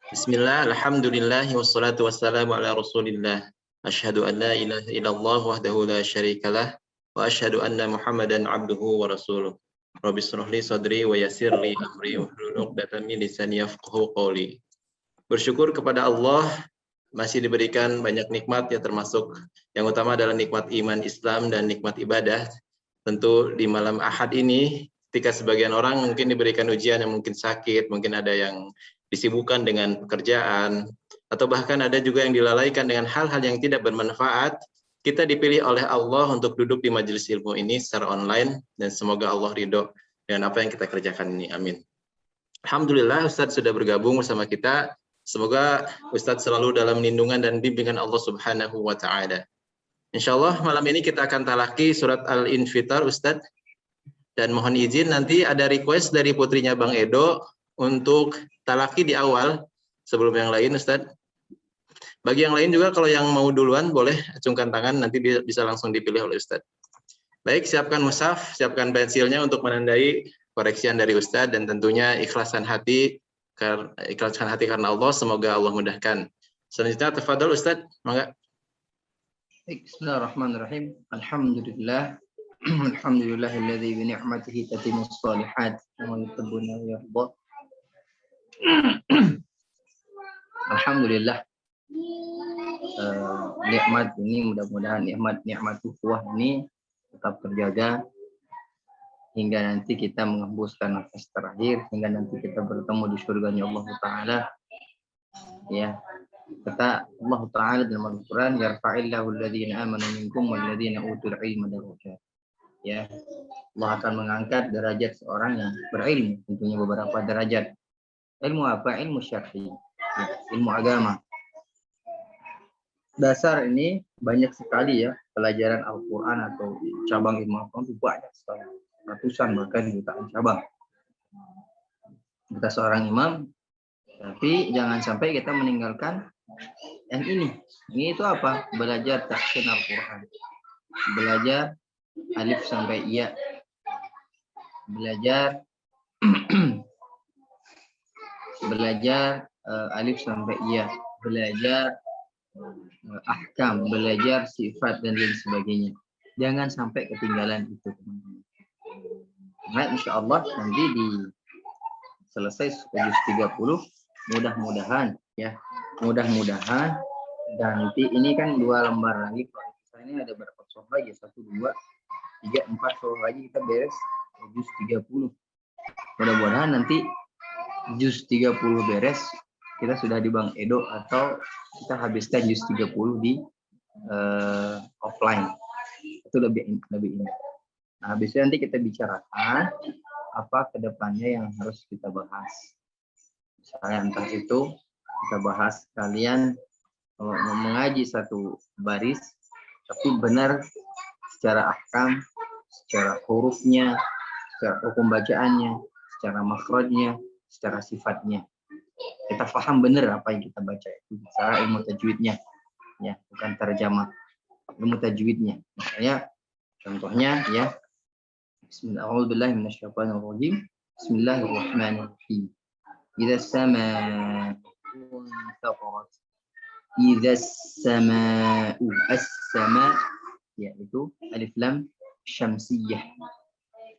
Bismillah, alhamdulillah, wassalatu wassalamu ala rasulillah. Asyhadu an la ilaha illallah wahdahu la syarikalah, wa asyhadu anna Muhammadan abduhu wa rasuluh. Rabbi shrah li sadri wa yassir li amri wahlul 'uqdatam min lisani yafqahu qawli. Bersyukur kepada Allah masih diberikan banyak nikmat, ya termasuk yang utama adalah nikmat iman Islam dan nikmat ibadah. Tentu di malam Ahad ini, ketika sebagian orang mungkin diberikan ujian yang mungkin sakit, mungkin ada yang disibukkan dengan pekerjaan, atau bahkan ada juga yang dilalaikan dengan hal-hal yang tidak bermanfaat, kita dipilih oleh Allah untuk duduk di majelis ilmu ini secara online, dan semoga Allah ridho dengan apa yang kita kerjakan ini. Amin. Alhamdulillah Ustadz sudah bergabung bersama kita. Semoga Ustadz selalu dalam lindungan dan bimbingan Allah Subhanahu wa Ta'ala. Insya Allah malam ini kita akan talaki surat Al-Infitar, Ustadz. Dan mohon izin nanti ada request dari putrinya Bang Edo untuk talaki di awal sebelum yang lain, Ustadz. Bagi yang lain juga kalau yang mau duluan boleh acungkan tangan, nanti bisa langsung dipilih oleh Ustadz. Baik, siapkan mushaf, siapkan pensilnya untuk menandai koreksian dari Ustadz, dan tentunya ikhlasan hati karena Allah. Semoga Allah mudahkan. Selanjutnya tafadhol Ustadz, mangga. Bismillahirrahmanirrahim. Alhamdulillah. Alhamdulillahilladzi bi ni'matihi tatimmus shalihat wa yuhibbuna yarda. Alhamdulillah. Nikmat ini mudah-mudahan nikmat ukhuwah ini tetap terjaga hingga nanti kita menghembuskan nafas terakhir, hingga nanti kita bertemu di surganya Allah Ta'ala. Ya, kata Allah Ta'ala dalam Al-Quran, yarfa'illahu alladhina amanu minkum walladhina utul ilma darajat. Ya, Allah akan mengangkat derajat seorang yang berilmu, tentunya beberapa derajat. Ilmu apa? Ilmu syar'i, ya, ilmu agama. Dasar ini banyak sekali ya, pelajaran Al-Quran atau cabang ilmu Al-Quran itu banyak sekali, ratusan bahkan jutaan cabang. Kita seorang imam, tapi jangan sampai kita meninggalkan yang ini. Ini itu apa? Belajar tahsin Al-Quran, belajar alif sampai iya, belajar belajar alif sampai iya, belajar ahkam, belajar sifat dan lain sebagainya. Jangan sampai ketinggalan itu, teman-teman. Nah, insya Allah nanti di selesai juz 30, mudah-mudahan ya, mudah-mudahan. Dan nanti ini kan 2 lembar lagi. Kalau ini ada berapa soal lagi? 1, 2, 3, 4 soal lagi kita beres juz 30. Mudah-mudahan nanti juz 30 beres, kita sudah di Bang Edo, atau kita habiskan juz 30 di offline. Itu lebih indah. Nah, habisnya nanti kita bicarakan apa kedepannya yang harus kita bahas. Misalnya entah itu kita bahas kalian mengaji satu baris, tapi benar secara ahkam, secara hurufnya, secara hukum bacaannya, secara makhrajnya, secara sifatnya. Kita paham benar apa yang kita baca itu, secara ilmu tajwidnya, ya, bukan terjemah, ilmu tajwidnya. Makanya contohnya ya, Bismillahirrahmanirrahim. Bismillahirrahmanirrahim. Idza samaa'u fatarat. Idza samaa'u, as-sama', yaitu alif lam syamsiyah.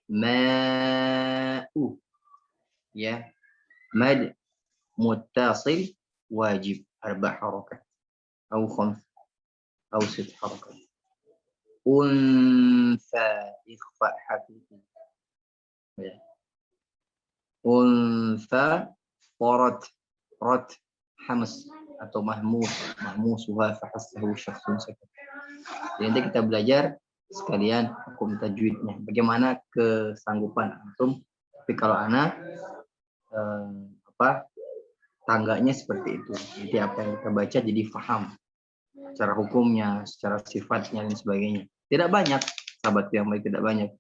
Ma'u, ya, mad muttasil wajib 4 harakat atau 5 atau 6 harakat. Unsa, ikhfa haqiqi, ya. Unsa qarat, rat hamas atau mahmusuha fahassahu syakhsun sakat. Jadi nanti kita belajar sekalian hukum tajwidnya, bagaimana kesanggupan antum. Tapi kalau anak tangganya seperti itu, jadi apa yang kita baca jadi paham secara hukumnya, secara sifatnya dan sebagainya. Tidak banyak, sahabat yang baik, tidak banyak.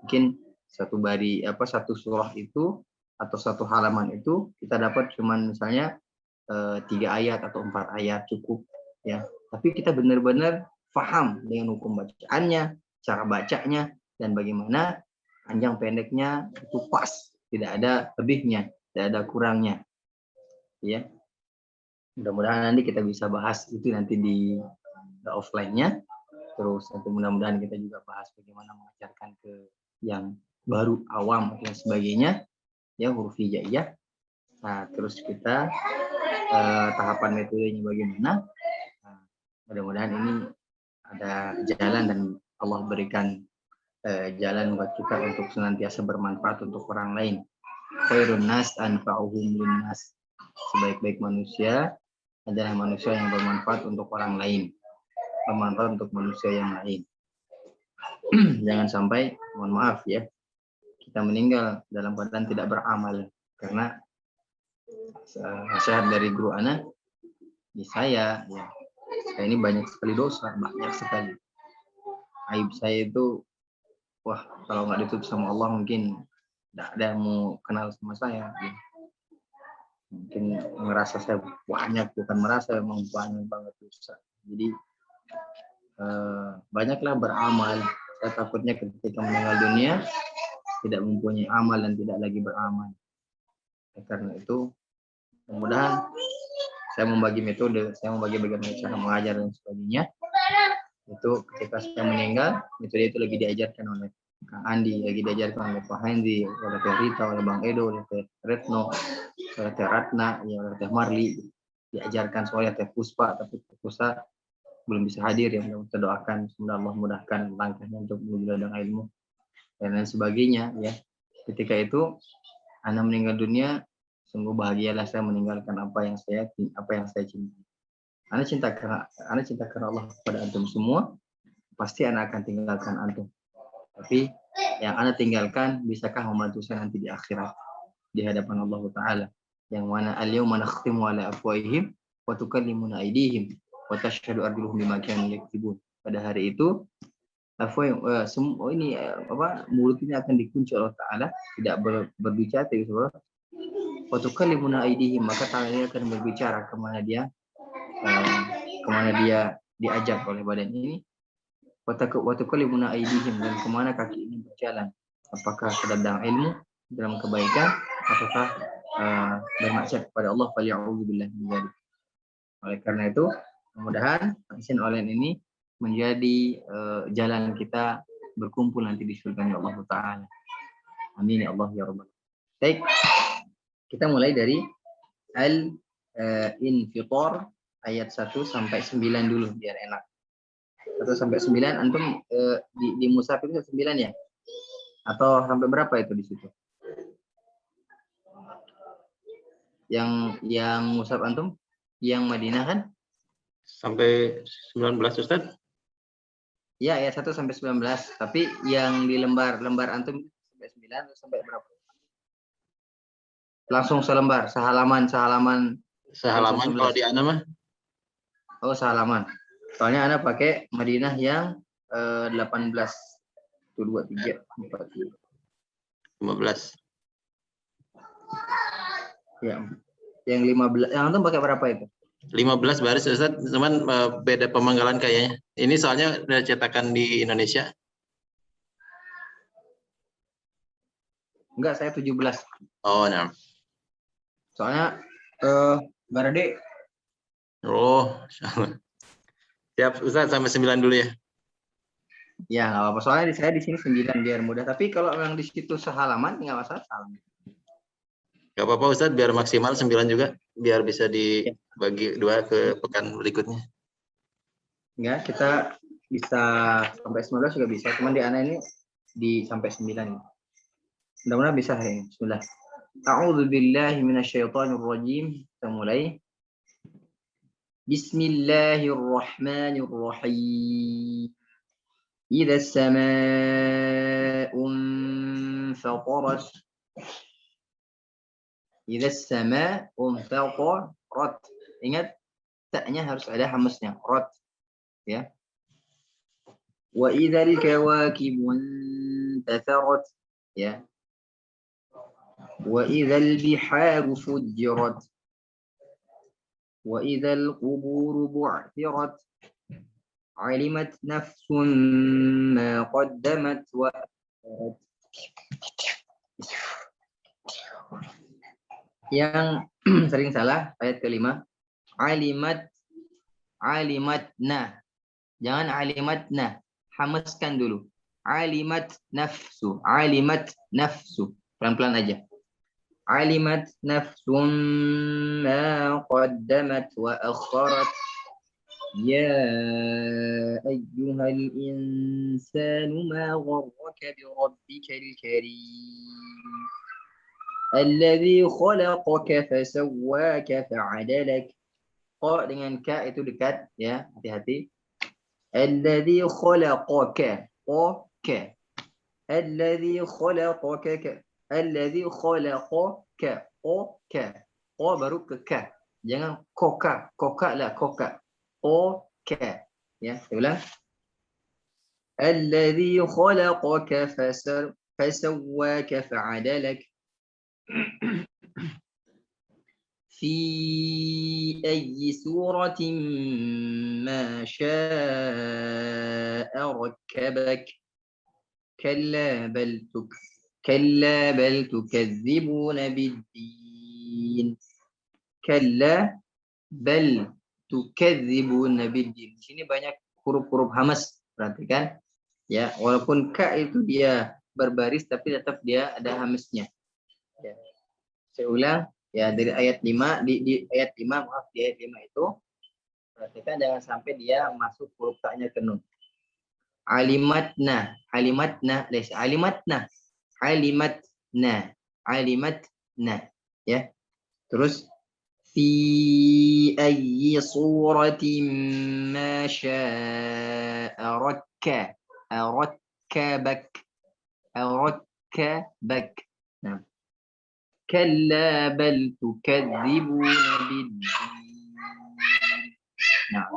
Mungkin satu surah itu atau satu halaman itu kita dapat cuman misalnya 3 ayat atau 4 ayat cukup, ya. Tapi kita benar-benar paham dengan hukum bacaannya, cara bacanya, dan bagaimana panjang pendeknya itu pas, tidak ada lebihnya, tidak ada kurangnya, ya. Mudah-mudahan nanti kita bisa bahas itu nanti di offline-nya. Terus nanti mudah-mudahan kita juga bahas bagaimana mengajarkan ke yang baru awam dan sebagainya, ya huruf hijaiyah. Nah, terus kita tahapan metodenya bagaimana. Nah, mudah-mudahan ini ada jalan dan Allah berikan jalan buat kita untuk senantiasa bermanfaat untuk orang lain. Khairun nas anfa'uhum linnas. Sebaik-baik manusia adalah manusia yang bermanfaat untuk orang lain. Bermanfaat untuk manusia yang lain. Jangan sampai, mohon maaf ya, kita meninggal dalam keadaan tidak beramal. Karena nasihat dari guru anak, di saya ini banyak sekali dosa, banyak sekali. Aib saya itu, wah kalau nggak ditutup sama Allah mungkin tidak ada yang mau kenal sama saya. Mungkin merasa saya banyak, bukan merasa, memang banyak banget dosa. Jadi banyaklah beramal. Saya takutnya ketika meninggal dunia tidak mempunyai amal dan tidak lagi beramal. Karena itu mudah-mudahan saya membagi metode, saya membagi bagaimana cara mengajar dan sebagainya. Itu ketika saya meninggal, metode itu lagi diajarkan oleh Kang Andi, lagi diajarkan oleh Pak Hendy, oleh Teh Rita, oleh Bang Edo, oleh Teh Retno, oleh Teh Ratna, ya, oleh Teh Marli. Diajarkan soalnya Teh Puspa, tapi Teh Puspa belum bisa hadir, ya. Kita doakan semoga Allah mudahkan langkahnya untuk menuju ladang ilmu dan lain sebagainya, ya. Ketika itu Anda meninggal dunia, sungguh bahagialah saya meninggalkan apa yang saya cintai. Anda cinta karena Allah kepada antum semua, pasti Anda akan tinggalkan antum. Tapi yang Anda tinggalkan bisakah membantu saya nanti di akhirat di hadapan Allah Taala, yang mana al-yauma nakhtimu ala afwahihim wa tukallimuna aydihim wa tashhadu arjuluhum bima kanu yaktubun. Pada hari itu semua ini mulut ini akan dikunci oleh Allah Taala, tidak berbicara, tapi wa tukallimuna aydihim, maka tangannya akan berbicara kemana dia diajak oleh badan ini. Wa tukallimuna aydihim, dan kemana kaki ini berjalan, apakah ke dalam ilmu, dalam kebaikan, ataukah bermaksiat kepada Allah. Falya'udzubillah min dzalik. Oleh karena itu, mudah-mudahan kajian online ini menjadi jalan kita berkumpul nanti di surga Allah Taala. Amin ya Allah ya Rabbal. Baik, kita mulai dari al-infitar ayat 1 sampai 9 dulu biar enak. 1 sampai 9 antum di mushaf itu 9 ya? Atau sampai berapa itu di situ? Yang mushaf antum yang Madinah kan? Sampai 19 Ustaz? Ya, ayat 1 sampai 19. Tapi yang di lembar antum sampai 9 atau sampai berapa? Langsung sehalaman kalau di ana mah. Oh, sehalaman. Soalnya ana pakai Madinah yang 18. 1 2 3 4 15. Ya. Yang 15. Yang antum pakai berapa itu? 15 baris Ustaz, cuman beda pemanggalan kayaknya. Ini soalnya udah cetakan di Indonesia. Enggak, saya 17. Oh, nah. Soalnya Barade. Oh, siap Ustaz, sampai 9 dulu ya. Ya, nggak apa-apa. Soalnya saya di sini 9 biar mudah. Tapi kalau memang di situ sehalaman nggak masalah. Gak apa-apa Ustaz, biar maksimal 9 juga, biar bisa dibagi 2 ke pekan berikutnya. Enggak, kita bisa sampai 19 juga bisa. Cuman di ana ini sampai 9. Mudah-mudahan bisa hari ini. Bismillah. A'udzu billahi minasyaitonir rajim. Kita mulai. Bismillahirrahmanirrahim. Idza as-samaa'u infatarat. Idza as-samaa'u infatarat. Ingat, taknya harus ada hamasnya. Rat. Ya. Wa idzal kawakibu intatharat. Ya. Wa idzal biharu fujjirat. Wa idzal quburu bu'thirat. Alimat nafsun ma qaddamat wa yang sering salah ayat kelima. Alimat, alimatna. Jangan alimatna. Hamaskan dulu. Alimat nafsu. Alimat nafsu. Pelan-pelan aja. Alimat nafsum ma qaddamat wa akharat. Ya ayyuhal insanu ma gharraka bi rabbikal karim. Alladzi khalaqaka fasawwaka fa'adalak. Qa dengan ka itu dekat ya, hati-hati. Alladzi khalaqaka. Qa. Alladzi khalaqaka. Alladzi khalaqaka. Qa. Qa baru ke ka. Jangan koka. Koka lah, koka. Qa. Ya, saya ulang. Alladzi khalaqaka fasawwaka fa'adalak. Fi ayyi suratin ma syaa rakkabak. Kalla bal tukadzibuna biddin. Kalla bal tukadzibuna biddin. Di sini banyak huruf-huruf hamas, perhatikan. Ya, walaupun ka itu dia berbaris tapi tetap dia ada hamasnya. Ya. Saya ulang ya, dari ayat 5 di ayat 5, maaf, di ayat 5 itu perhatikan jangan sampai dia masuk huruf ta-nya ke nun. Alimatna, alimatna, alimatna, alimatna, alimatna, ya. Terus fi ayyi suratin ma syaa rakkabak. Nah, kalla bal tukadzibuna biddin. Nah,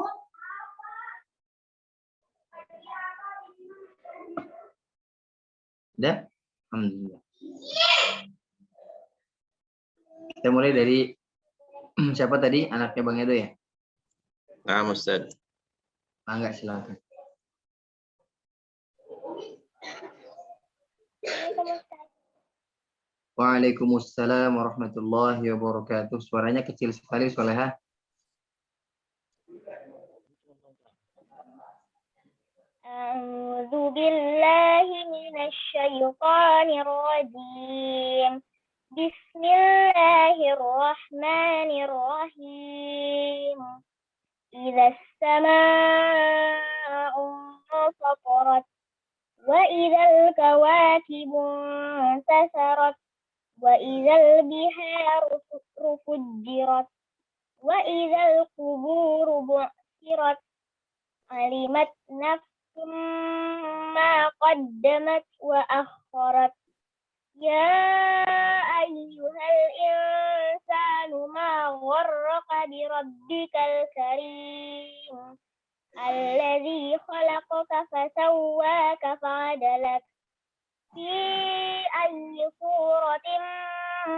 udah? Alhamdulillah. Kita mulai dari siapa tadi? Anaknya Bang Edo ya? Nah, Ustaz. Enggak, silakan. Waalaikumsalam warahmatullahi wabarakatuh. Suaranya kecil sekali, Soleha. A'udzu billahi minasy syaithanir rajim. Bismillahirrahmanirrahim. Idzas samaa'u fatarat wa idzal kawakibu intasarat wa idzal biharu fujjirat wa idzal quburu bu'thirat alimat nafsum ma qaddamat wa akharat ya ayyuhal insanu ma gharraka bi rabbikal karim alladzi khalaqaka fasawwaka fa'adalak fi ayyi suratin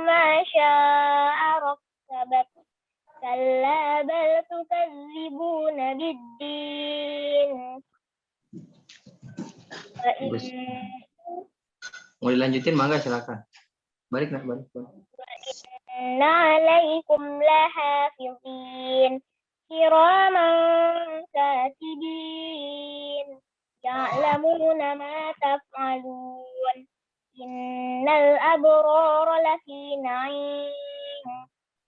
ma syaa rakkabak kalla bal tukadzibuna biddin. Mau dilanjutin, mangga silakan. Balik. Inna alaikum lahafizin kiraman katibin ya'lamuna ma taf'alun innal abrara lafi na'im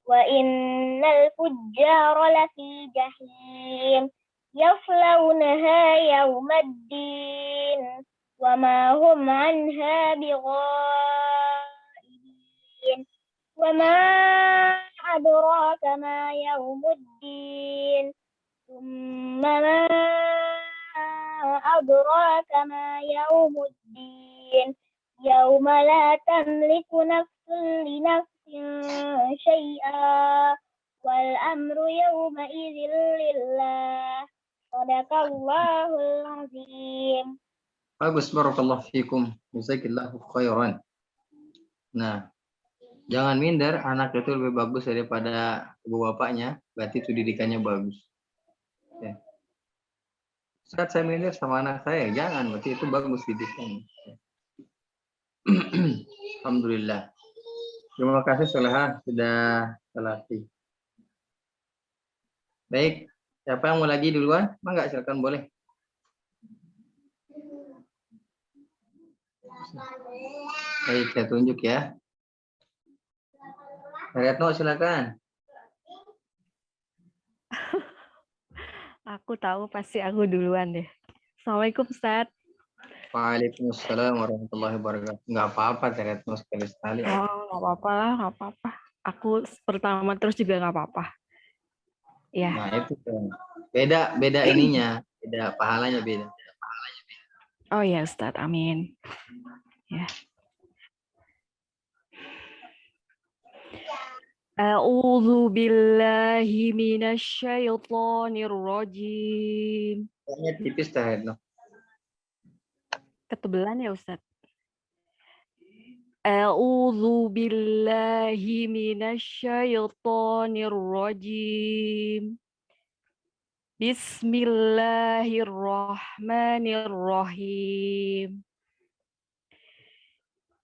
wa innal fujjara lafi jahim yaslawnaha yawmaddin wa ma hum anha bighaibin wa ma adraka ma yawmuddin thumma ma adraka ma yawmuddin yawma la tamliku nafsun li nafsin syai'a wal amru yawma idzin lillah. Shadaqallahul azim. Bagus, barakallahu fikum. Jazakillahu khairan. Nah, jangan minder, anak itu lebih bagus daripada ibu bapaknya, berarti itu didikannya bagus. Ya. Saat saya minder sama anak saya, jangan, berarti itu bagus didikannya. Alhamdulillah. Terima kasih Soleha sudah terlatih. Baik, siapa yang mau lagi duluan? Enggak, silakan boleh. Baik, saya tunjuk ya. Retno, silakan. Aku tahu pasti aku duluan deh. Assalamualaikum Ustaz. Waalaikumsalam warahmatullahi wabarakatuh. Enggak apa-apa, Retno sekali-sekali. Oh, nggak apa-apa lah, nggak apa-apa. Aku pertama terus juga nggak apa-apa. Ya. Nah, itu kan. Beda ininya, beda pahalanya beda. Oh ya Ustaz, amin. Ya. A'udzu billahi minasyaitonir rajim. Kayaknya tipis dah, Retno. Ketebelan ya Ustaz. A'udzu billahi minasyaitonir rajim. Bismillahirrahmanirrahim.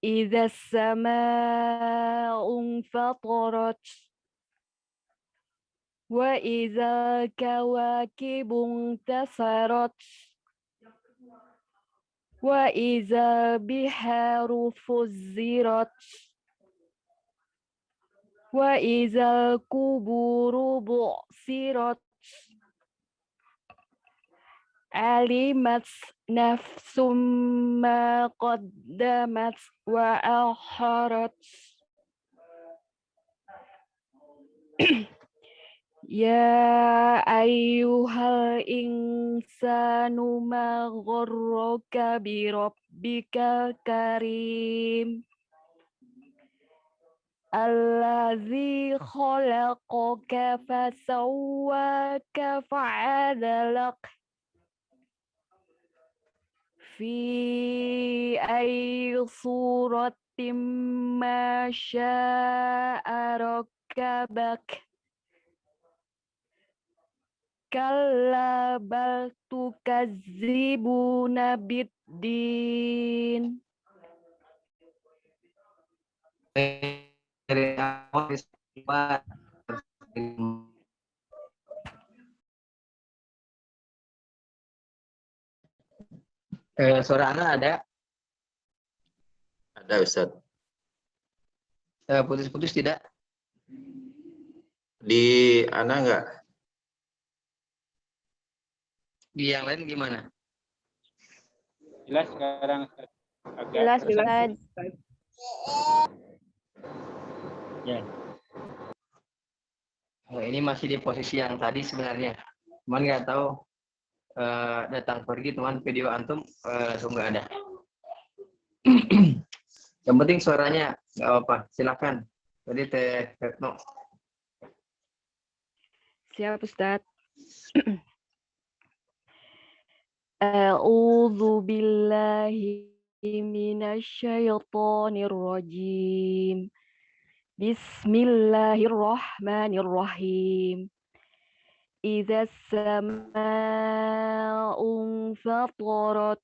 Idza as-samaa'u fatarat wa idza kawakibu tasarat wa idza biharu fuzzirat wa idza kuburu bu'sirat alimat nafsum ma qaddamat wa akharat. Ya ayyuhal insanu ma gharraka bi rabbikal karim allazi khalaqaka fasawwaka fa'adalak fi ayyi suratin ma syaa rakkabak kalla bal tukazzibuna biddin. Dari awal suara Ana ada? Ada Ustaz. Putus-putus tidak? Di Ana enggak? Di yang lain gimana? Jelas sekarang. Jelas Ustaz. Ya. Oh, ini masih di posisi yang tadi sebenarnya. Cuman nggak tahu datang pergi teman video antum langsung nggak ada. Yang penting suaranya nggak apa-apa. Silakan. Tadi Teh Retno. Siap Ustaz. A'udzu billahi minasyaitonir rajim. Bismillahirrahmanirrahim. Idza as-samaa'u fatarat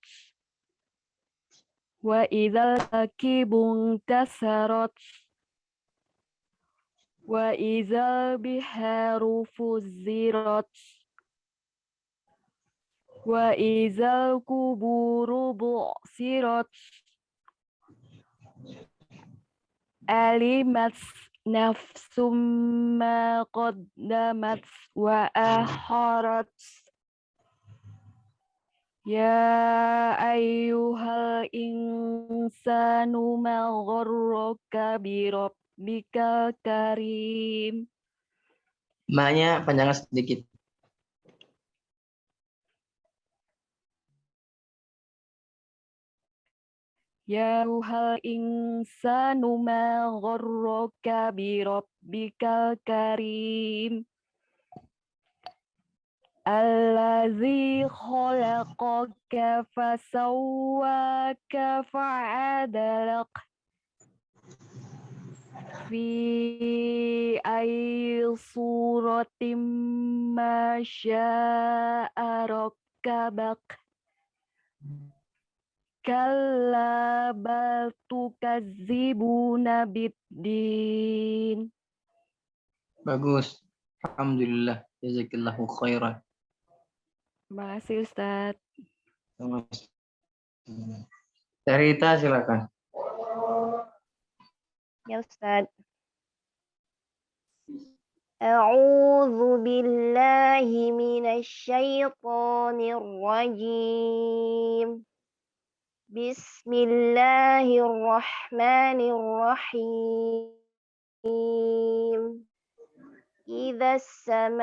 wa idzal kawakibu tasarat wa idzal biharu fuzzirat wa idzal kuburu bu'sirat alimat nafsum ma qaddamat wa akharat. Ya ayyuhal insanu ma gharraka bi rabbikal karim. Ma-nya panjangan sedikit. Ya ayyuhal insanu ma gharraka bi rabbikal karim. Allazi khalaqaka fasawwaka fa'adalak fi ayyi suratin ma syaa rakkabak kalla bal tukazzibuna biddin. Bagus. Alhamdulillah. Jazakillahu khairan. Terima kasih Ustadz. Cerita silakan. Ya Ustaz. A'udzu billahi minasy syaithanir rajim. Bismillahirrahmanirrahim. Idza as-samaa'u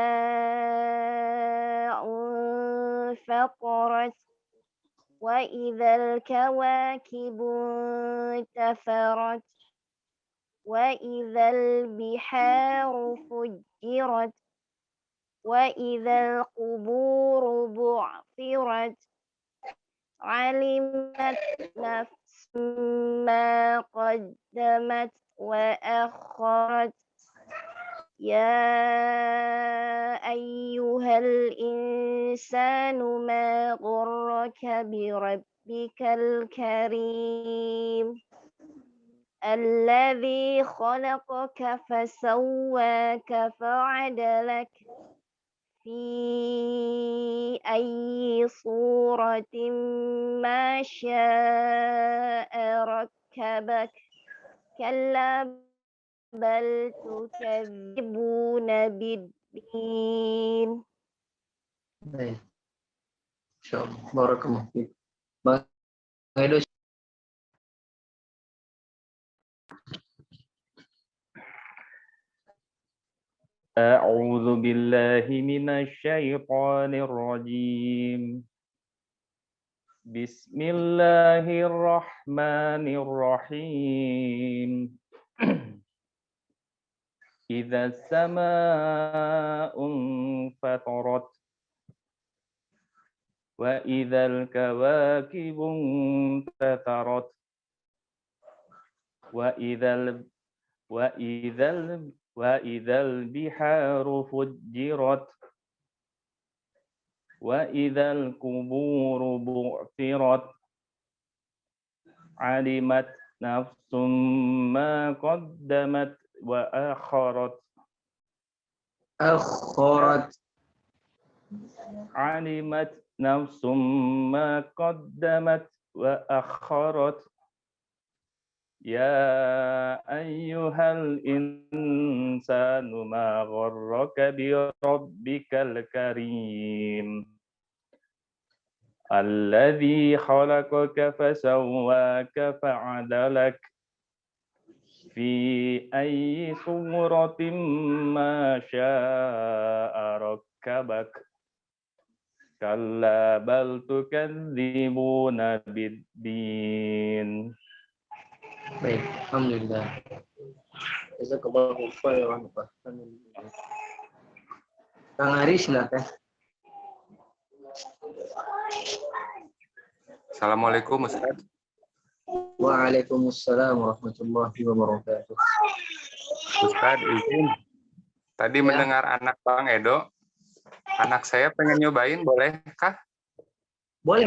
fatarat wa idzal kawakibu intafarat wa idzal biharu fujirat wa idzal quburu bu'thirat alimat nafsun ma qaddamat wa akharat ya ayyuhal insanu ma ghurraka bi rabbikal karim alladzi khalaqaka fasawwaka fa'adalak fi ayyi suratin ma syaa rakkabak kalla bal tukadzibuna biddin. Baik. Insyaallah. Barakallahu fiik. Bang Edo. أعوذ بالله من الشيطان الرجيم بسم الله الرحمن الرحيم إذا السماء انفطرت وإذا الكواكب انتثرت وإذا البحار فجرت وإذا القبور بعثرت علمت نفس ما قدمت وأخرت علمت نفس ما قدمت وأخرت يا أيها الإنسان ما غرك بربك الكريم الذي خلقك فسواك فعدلك في أي صورة ما شاء ركبك كلا بل تكذبون بالدين. Baik, alhamdulillah. Jazakallahu khairan. Kang Ari silakan. Assalamualaikum Ustaz. Waalaikumsalam warahmatullahi wabarakatuh. Ustaz izin. Tadi mendengar anak Bang Edo. Anak saya pengen nyobain, bolehkah? Boleh.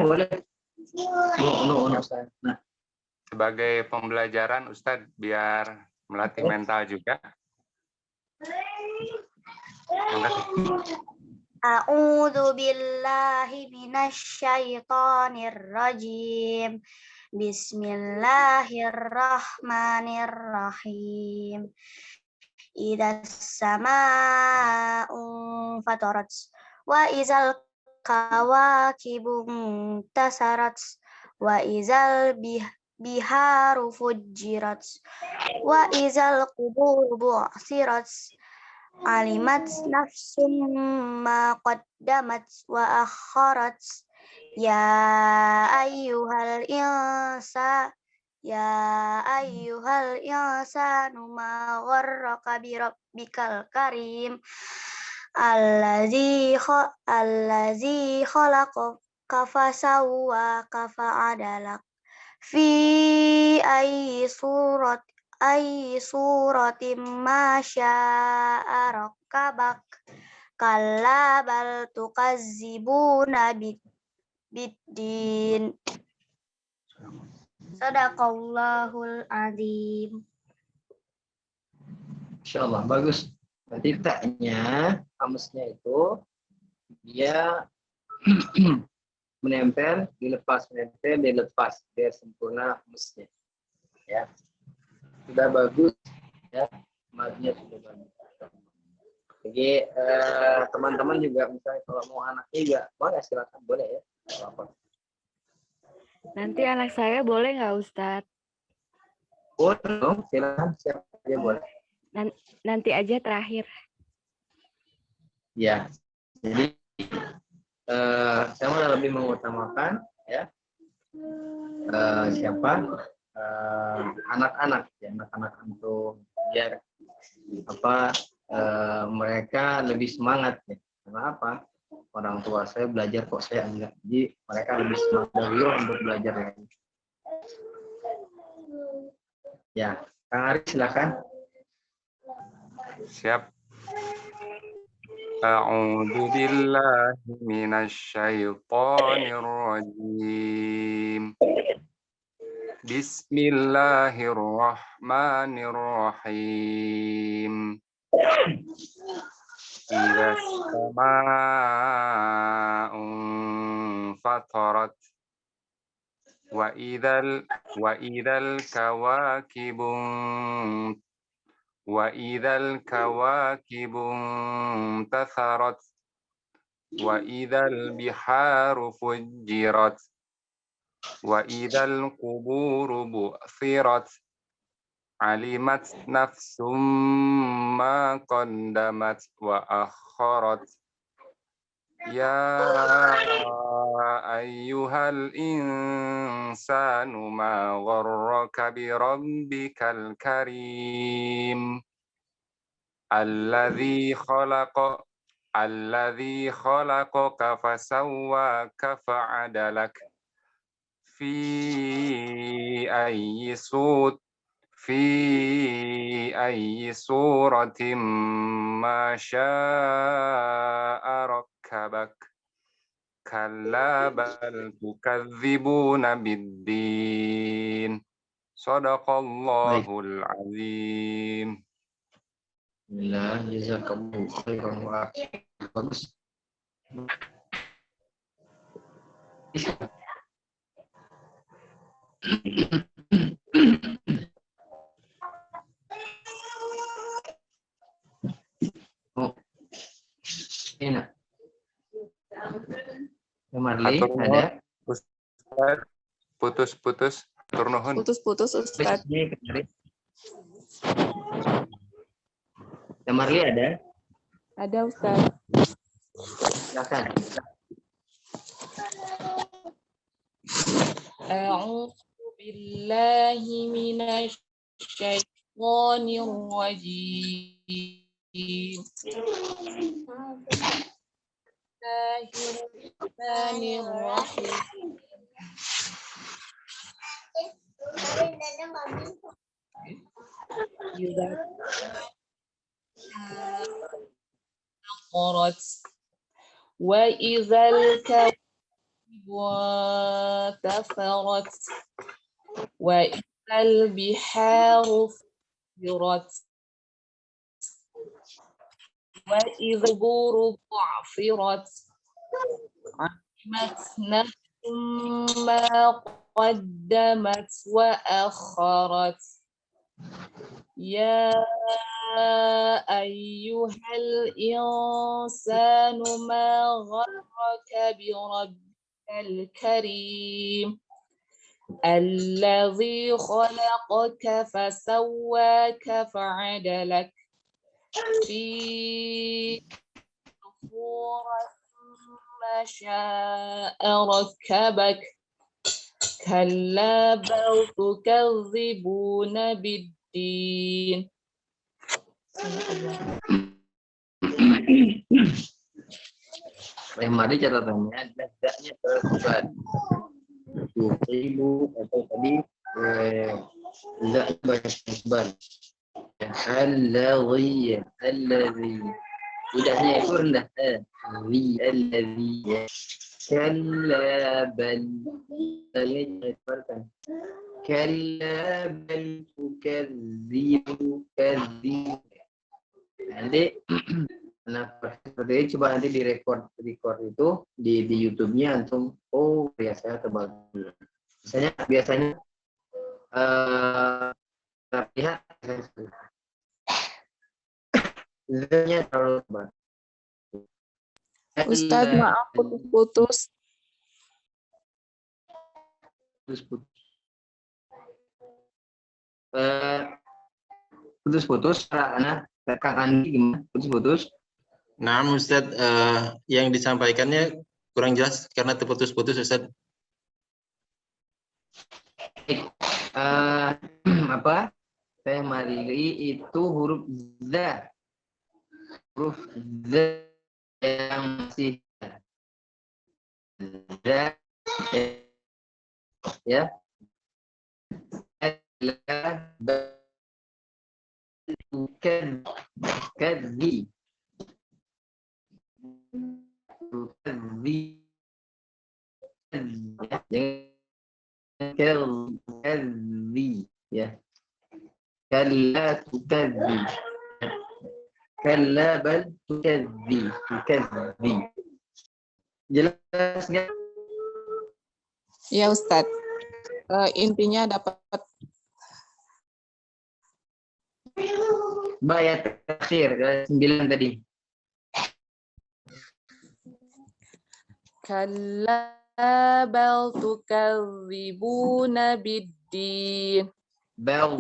No, Ustaz. Nah, Sebagai pembelajaran Ustaz biar melatih mental juga. A'udzu billahi minasy syaithanir rajim. Bismillahirrahmanirrahim. Idzas samaa'u fatarat wa idzal kawakibu intasarat wa idzal biharu fujirat wa idzal qubur bu'thirat alimat nafsum ma qaddamat wa akharat ya ayyuhal insanu ma gharraka bi rabbikal karim allazi khalaqaka fasawwaka fa'adalak fi ayyi suratin ma syaa rakkabak kalla bal tukazzibuna biddin. Sadaqallahul azim. insyaallah bagus. Nanti taknya, hamsnya itu dia menempel, dilepas, menempel, dilepas, biar sempurna hamsnya. Ya, sudah bagus. Ya, madnya sudah bagus. Jadi teman-teman juga misalnya kalau mau anaknya juga boleh, silakan, boleh ya. Apa. Nanti anak saya boleh nggak Ustadz? Boleh dong, silakan, siapa aja boleh. Nanti aja terakhir. Ya, jadi saya malah lebih mengutamakan ya siapa anak-anak ya, anak-anak untuk biar apa mereka lebih semangat ya. Karena apa? Orang tua saya belajar kok saya enggak. Jadi mereka lebih semangat dahulu untuk belajar lagi. Ya, Kang Ari silakan. Siap. A'udzu billahi minasyaitonir rajim. Bismillahirrahmanirrahim. Idza as-samaa'u fatarat wa idzal kawakibu tatharat wa idzal biharu fujirat wa idzal quburu bu'thirat alimat nafsum ma qaddamat wa akharat ya ayyuhal insanu ma gharraka bi rabbikal karim alladzi khalaqaka fasawwaka fa'adalak fi ayyi suratin ma syaa rakkabak kalla bal tukadzibuna biddin sadaqallahul azim. Alhamdulillah, jazakallahu khairan wa bagus. Oh, enak. Marli ada? Putus-putus, turnuhun. Putus-putus Ustaz. Marli ada? Ada Ustaz. Silakan. A'udzu billahi minasy syaithanir rajim. Bismillahirrahmanirrahim. Wa idzal kawakibu tafarat wa idzal biharu fujirat wa idzal quburu bu'thirat alimat nafsum ma qaddamat wa akharat ya ayyuhal insanu ma gharraka bi rabbikal karim alladzi khalaqaka fasawwaka fa'adalak fi ma syaa rakkabak kalla bal tukadzibuna biddin. Mari catatannya dadanya tersebar. Ibu atau tadi tidak banyak tersebar. Alladzi tidaknya itu rendah. Alladzi kalla bal kalla bal tukadzibu Nanti nah seperti ini coba nanti record itu di YouTube-nya antum. Oh ya saya tebal dulu. Biasanya lihat Z-nya terlalu tebal. Ustadz, maaf putus-putus. Putus-putus karena Kang Andi gimana? Putus-putus. Nah, Ustadz, yang disampaikannya kurang jelas karena terputus-putus, Ustadz. Apa? Saya mari itu huruf Z. Huruf Z yang masih Z ya. Kadzi ya. Kalla tukadzi. Kalla bal tukadzi. Jelas nggak? Ya Ustadz, intinya dapat. Bayat terakhir 9 tadi. Kalla bal tukadzibuna biddin. Bal.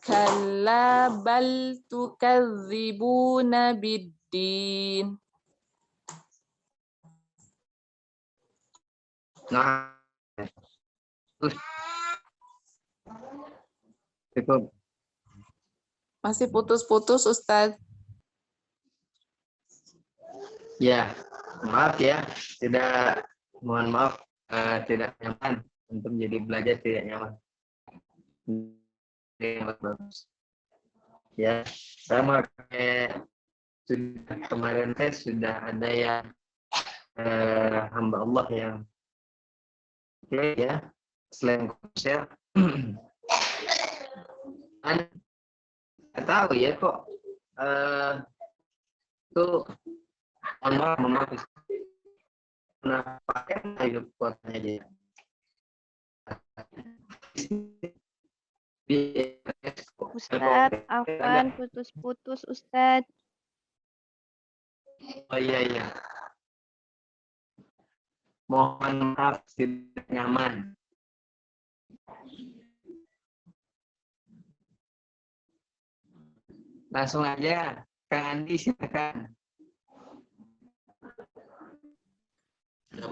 Kalla bal tukadzibuna biddin. Nah. Cukup. Masih putus-putus Ustadz. Ya, maaf ya, mohon maaf, tidak nyaman untuk menjadi belajar tidak nyaman. Bagus. Ya, sama kayak kemarin sudah ada yang hamba Allah yang ya selain konser nggak tahu ya kok itu mohon maaf kenapa hidup kuotanya aja Ustadz, afwan putus-putus Ustadz. Oh iya. Mohon maaf tidak nyaman. Langsung aja, Kang Andi silakan.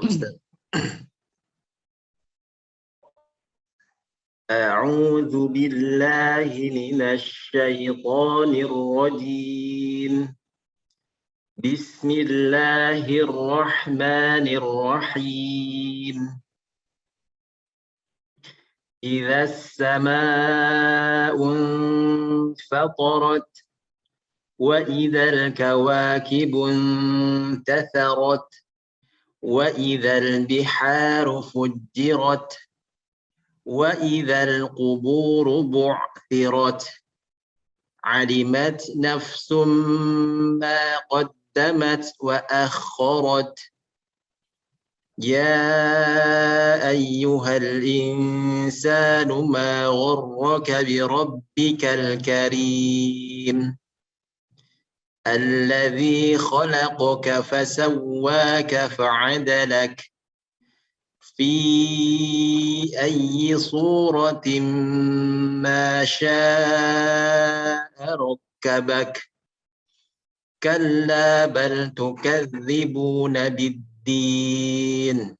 Ustaz. A'udzu billahi minasy syaithanir rajim. Bismillahirrahmanirrahim. إذا السماء انفطرت وإذا الكواكب انتثرت وإذا البحار فجرت وإذا القبور بعثرت علمت نفس ما قدمت وأخرت يا أيها الإنسان ما غرك بربك الكريم الذي خلقك فسواك فعدلك في أي صورة ما شاء ركبك كلا بل تكذبون بالدين.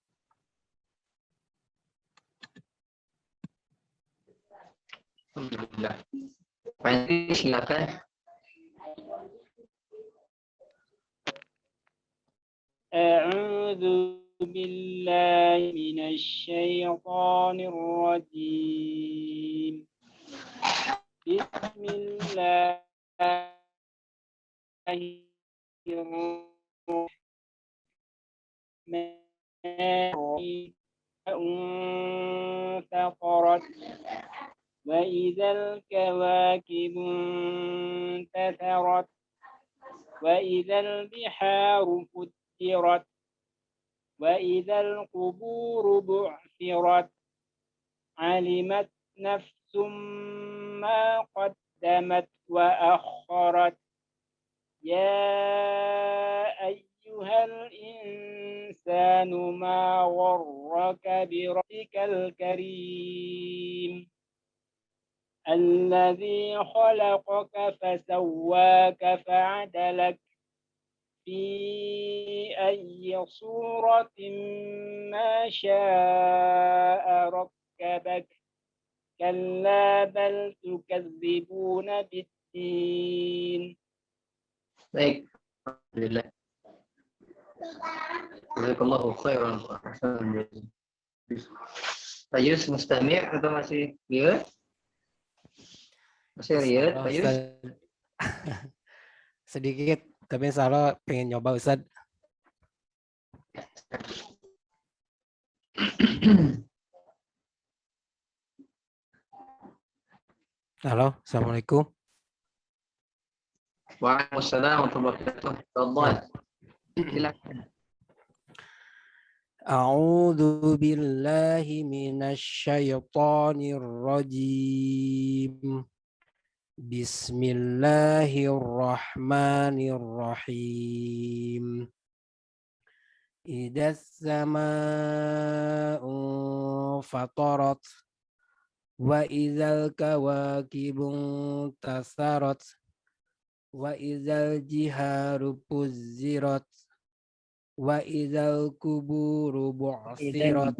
Alhamdulillah. Pak Andi silakan. أعوذ بالله من الشيطان الرجيم بسم الله الرحمن الرحمن انفطرت وإذا الكواكب انتثرت وإذا البحار فجرت وإذا القبور بعثرت علمت نفس ما قدمت وأخرت يا أيها الإنسان ما غرك بربك الكريم الذي خلقك فسواك فعدلك في أي صورة ما شاء ركبك كلا بل تكذبون بالدين. Baik, alhamdulillah. Jazakallahu khairan. Pak Yus mustami' atau masih lihat? Masih lihat, Pak Yus? Sedikit, tapi insya Allah pengen nyoba Ustaz. Halo, Assalamualaikum. Waalaikumsalam warahmatullahi wabarakatuh. Tafadhal. Silakan. A'udzu billahi minasyaitonir rajim. Bismillahirrahmanirrahim. Idzas samaa'u fatarat wa idzal kawakibu tasarat wa idzal jiharu puzzirat wa idzal kuburu bu'sirat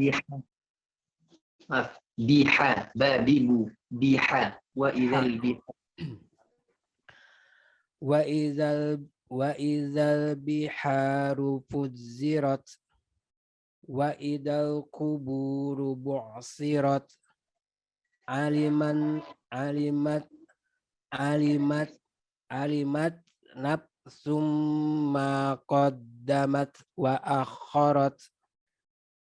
Biha, babibu, biha, wa idzal biha. Wa idzal biharu fudzirat wa idzal kuburu bu'sirat alimat nafsum ma qaddamat wa akharat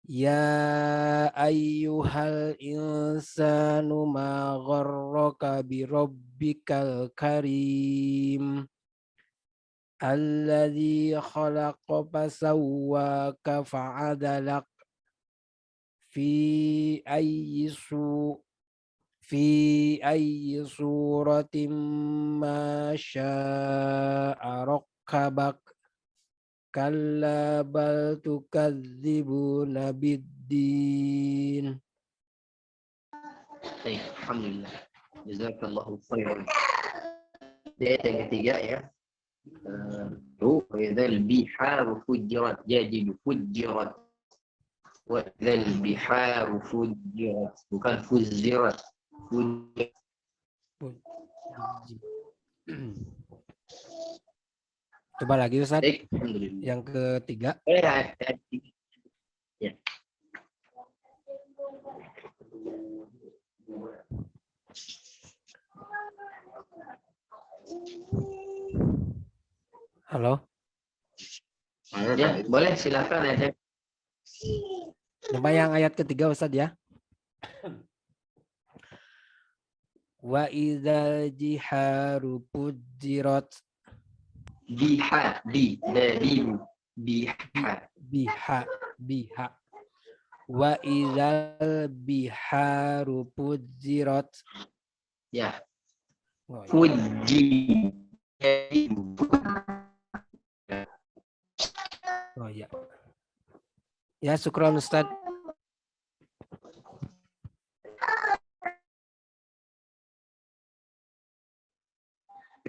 ya ayyuhal insanu ma gharraka bi rabbikal karim alladzi khalaqa fasawwaka fa'adalak fi ayyi suratin ma syaa rakkabak kalla bal tukadzibuna biddin. Baik, alhamdulillah. Jazakallahu khairan. Ayat yang ketiga ya. Wa idzal biharu fujirat, jadi fujirat. Wa idzal biharu fujirat, bukan fuzirat. Coba lagi Ustaz. Baik, alhamdulillah. Yang ketiga. Ya. Halo. Ya, boleh silakan ya. Coba yang ayat ketiga Ustaz ya. Wa idzal jiharu pudzirat. Biha, biha. Wa idzal biharu pudzirat. Ya. Oh, ya. Fuji. Oh ya. Ya, syukran Ustaz.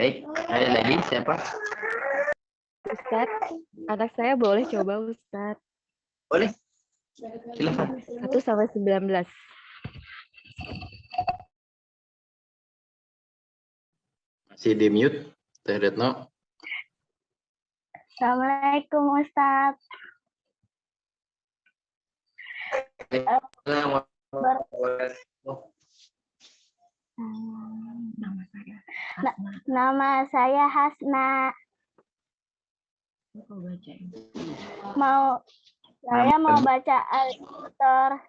Baik, ada lagi siapa? Ustaz, anak saya boleh coba Ustaz. Boleh. Silakan. 1 sampai 19. Masih di mute, Teh Retno. Assalamualaikum Ustaz. Nama saya Hasna. Saya mau baca Al-Qur'an.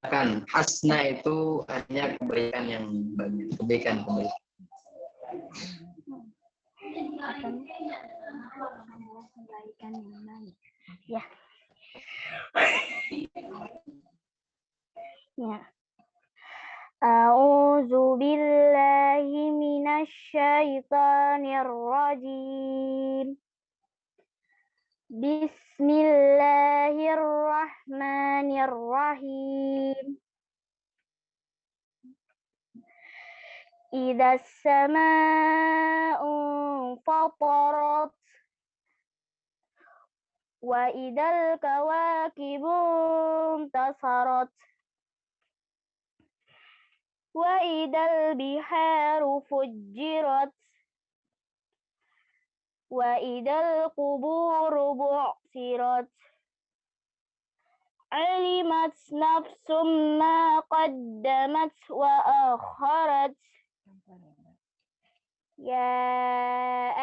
Kan hasna itu artinya kebaikan yang banyak, kebaikan. Ya. Ya. A'udzu billahi minasy syaithanir rajim. Bismillahirrahmanirrahim. Idza as-samaa'u fatarat wa idzal kawakibu intasarat wa idzal biharu fujjirat wa idzal quburu bu'sirat alimat nafsum ma qaddamat wa akharat ya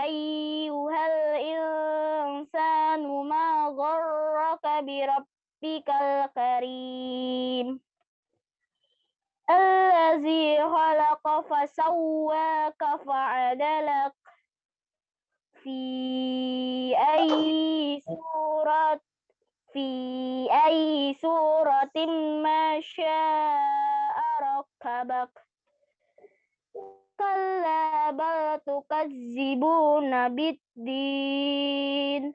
ayyuhal insanu ma gharraka bi rabbikal karim allazi khalaqa fasawwaka fa'adalak fi ayyi suratin ma syaa rakkabak kalla bal tukazzibuna biddin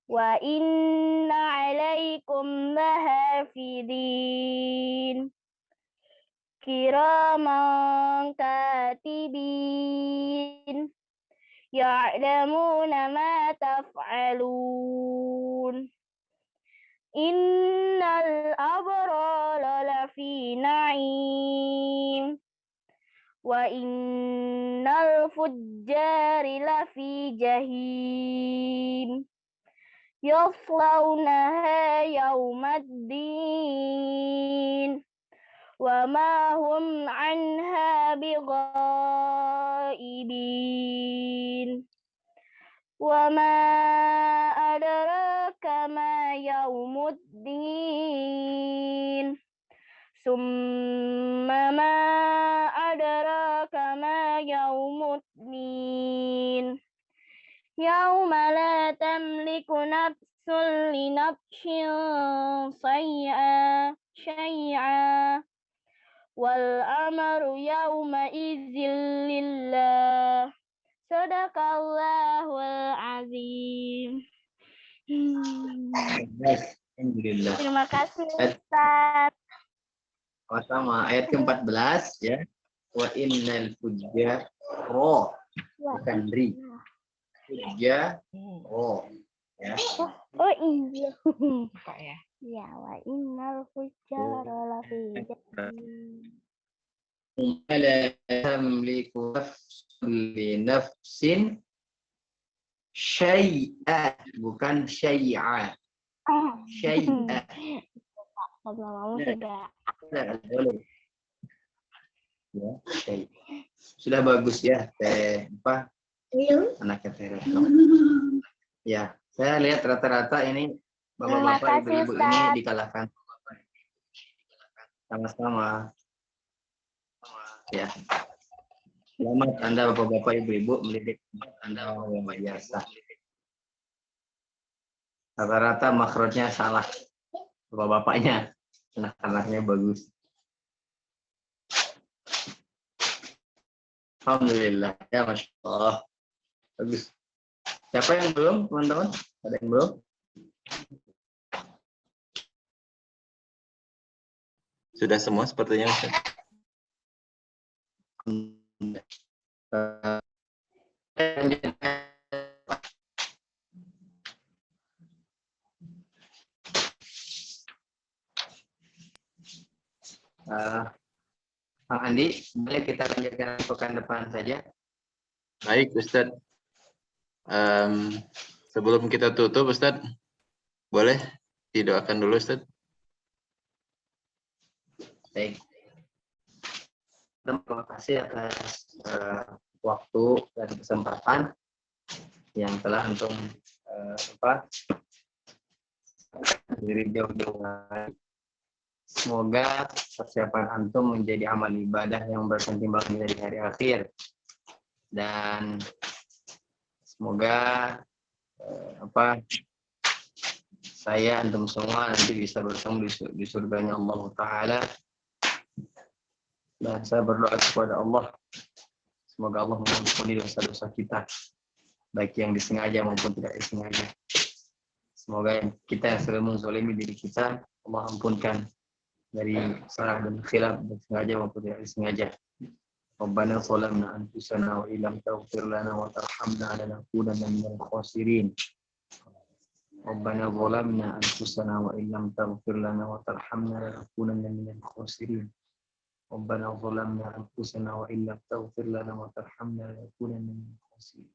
wa inna alaikum lahafidin kiraman katibin ya'lamuna ma taf'alun innal abrara lafi na'im wa innal fujjari lafi jahim yaslawnaha yawmaddin wa ma hum anha bighaibin wa ma adraka ma yawmuddin summa ma adraka ma yawmuddin yawma la tamliku nafsun li nafsin syai'a wal amru yawma idzin lillah. Sadaqallahul azim. Alhamdulillah. Terima kasih Ustaz. Sama ayat ke-14 ya. Wa innal fujjar ro bukan ri. Fujjar ro ya. Oh iya. Kok ya? Ya wa innal fujjara lafi jahim. La tamliku nafsun li nafsin syai'a bukan syai'a. Syai'a. Ngomong sudah. Ya, sudah bagus ya, teh apa? Anaknya teh. Ya, saya lihat rata-rata ini bapak-bapak, ibu-ibu ini dikalahkan. Sama-sama. Ya. Selamat Anda bapak-bapak, ibu-ibu mendidik Anda yang biasa. Rata-rata makrotnya salah. Bapak-bapaknya, anak-anaknya bagus. Alhamdulillah, ya Masya Allah. Bagus. Siapa yang belum, teman-teman? Ada yang belum? Sudah semua sepertinya, Ustaz. Kang Andi, boleh kita lanjutkan pekan depan saja? Baik, Ustaz. Sebelum kita tutup, Ustaz, boleh didoakan dulu, Ustaz? Baik. Terima kasih atas waktu dan kesempatan yang telah antum Dari jauh-jauh hari. Semoga persiapan antum menjadi amal ibadah yang berketimbang dari hari akhir, dan semoga saya antum semua nanti bisa bertemu di surganya Allah Ta'ala. Dan saya berdoa kepada Allah, semoga Allah mengampuni dosa-dosa kita, baik yang disengaja maupun tidak disengaja. Semoga kita yang selalu menzalimi diri kita, Allah ampunkan dari salah dan khilaf, sengaja maupun tidak disengaja. Rabbana zalamna anfusana wa illam taghfir lana wa tarhamna lanakunanna minal khasirin. Rabbana zalamna anfusana wa illam taghfir lana wa tarhamna lanakunanna minal khasirin. Rabbana zalamna anfusana wa illam taghfir lana wa tarhamna lanakunanna minal khasirin.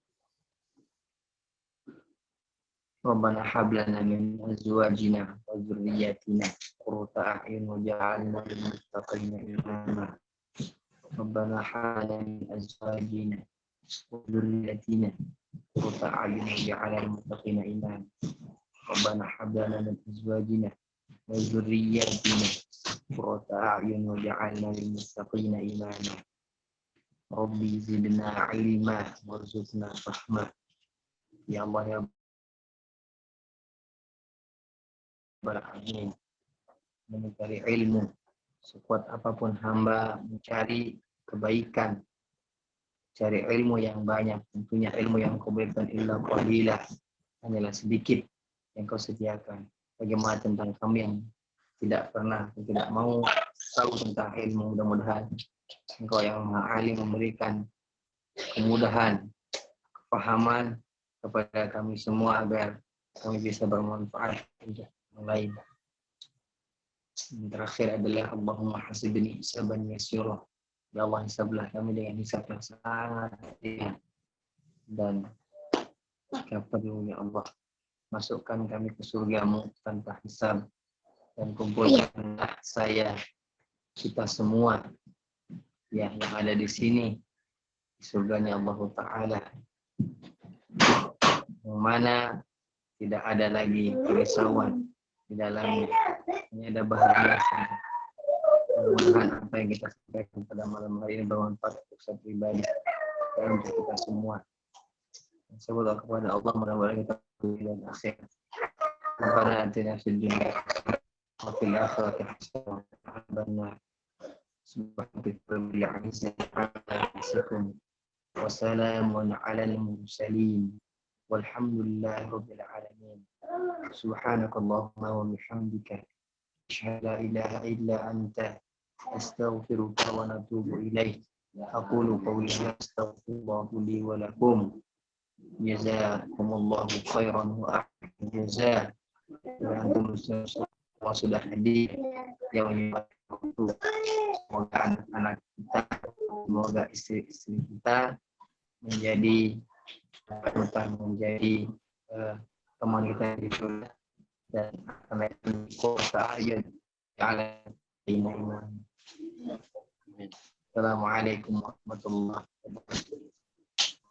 Rabbana hab lana min azwajina wa dhurriyyatina qurrata a'yun waj'alna lil muttaqina imama. Rabbana hab lana min azwajina wa dhurriyyatina qurrata a'yun waj'alna lil muttaqina imama. Rabbana hab lana min azwajina wa dhurriyyatina qurrata a'yun waj'alna lil muttaqina imama. Rabbi zidna ilma warzuqna rahmah. Ya Allah ya Alamin, mencari ilmu sekuat apapun hamba mencari kebaikan, cari ilmu yang banyak, tentunya ilmu yang kau berikan illa qalila, hanyalah sedikit yang kau sediakan. Bagaimana tentang kami yang tidak pernah, tidak mau tahu tentang ilmu, mudah-mudahan engkau yang Maha Alim memberikan kemudahan, kepahaman kepada kami semua agar kami bisa bermanfaat untuk lain. Yang terakhir adalah Allahumma hasibni hisaban yasira. Ya Allah, hisablah kami dengan hisab yang sangat ringan dan perlu ya Allah, masukkan kami ke surgamu tanpa hisab, dan kumpulkanlah kita semua ya yang ada di sini di surganya Allah Ta'ala, yang mana tidak ada lagi kerisauan di dalamnya, hanya ada bahagia saja. Mudah-mudahan apa yang kita sampaikan pada malam hari ini bermanfaat untuk saya pribadi dan untuk kita semua. Saya berdoa kepada Allah, mudah-mudahan kita dan akhir. Rabbana atina fid dunya wa fil akhirati hasanah wa qina adzaban nar. Subhanaka rabbil izzati amma yasifun wa salamun 'alal mursalin walhamdulillahi rabbil alamin. Subhanakallahumma wa bihamdika asyhadu la ilaha illa anta astaghfiruka wa atubu ilaik. Aqulu qawli hadza astaghfirullah li wa lakum. Jazakumullahu khairan wa ahsanal jazaa. Antum semua sudah hadir yang menyempatkan waktu. Semoga anak-anak kita, semoga istri-istri kita menjadi teman kita di surga, dan akan kota ayat ala iman. Assalamualaikum warahmatullahi wabarakatuh.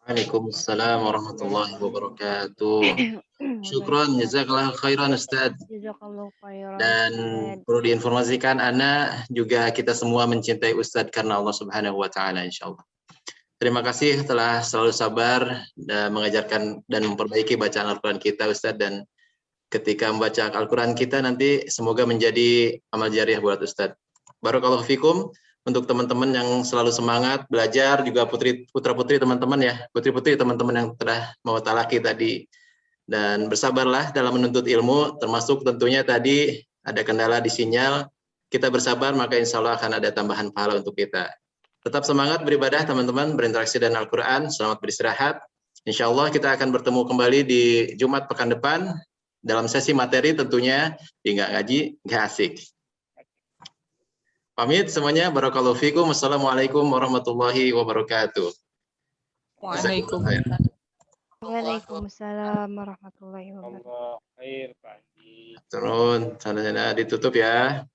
Waalaikumsalam warahmatullahi wabarakatuh. Syukron, jazakallah khairan Ustaz. Jazakallahu khairan. Dan perlu diinformasikan, Ana juga kita semua mencintai Ustaz karena Allah Subhanahu wa Ta'ala, insyaallah. Terima kasih telah selalu sabar dan mengajarkan dan memperbaiki bacaan Al-Quran kita, Ustadz. Dan ketika membaca Al-Quran kita nanti semoga menjadi amal jariah buat Ustadz. Barakallahu fikum. Untuk teman-teman yang selalu semangat belajar, juga putra-putri teman-teman ya, putri-putri teman-teman yang telah mau talaki tadi. Dan bersabarlah dalam menuntut ilmu, termasuk tentunya tadi ada kendala di sinyal. Kita bersabar, maka insya Allah akan ada tambahan pahala untuk kita. Tetap semangat beribadah teman-teman, berinteraksi dengan Al-Quran, selamat beristirahat. Insya Allah kita akan bertemu kembali di Jumat pekan depan, dalam sesi materi tentunya, di nggak ngaji, nggak asik. Pamit semuanya, barakallahu fikum, wassalamualaikum warahmatullahi wabarakatuh. Waalaikumsalam warahmatullahi wabarakatuh. Allah khair, Pak Haji. Turun, sana ditutup ya.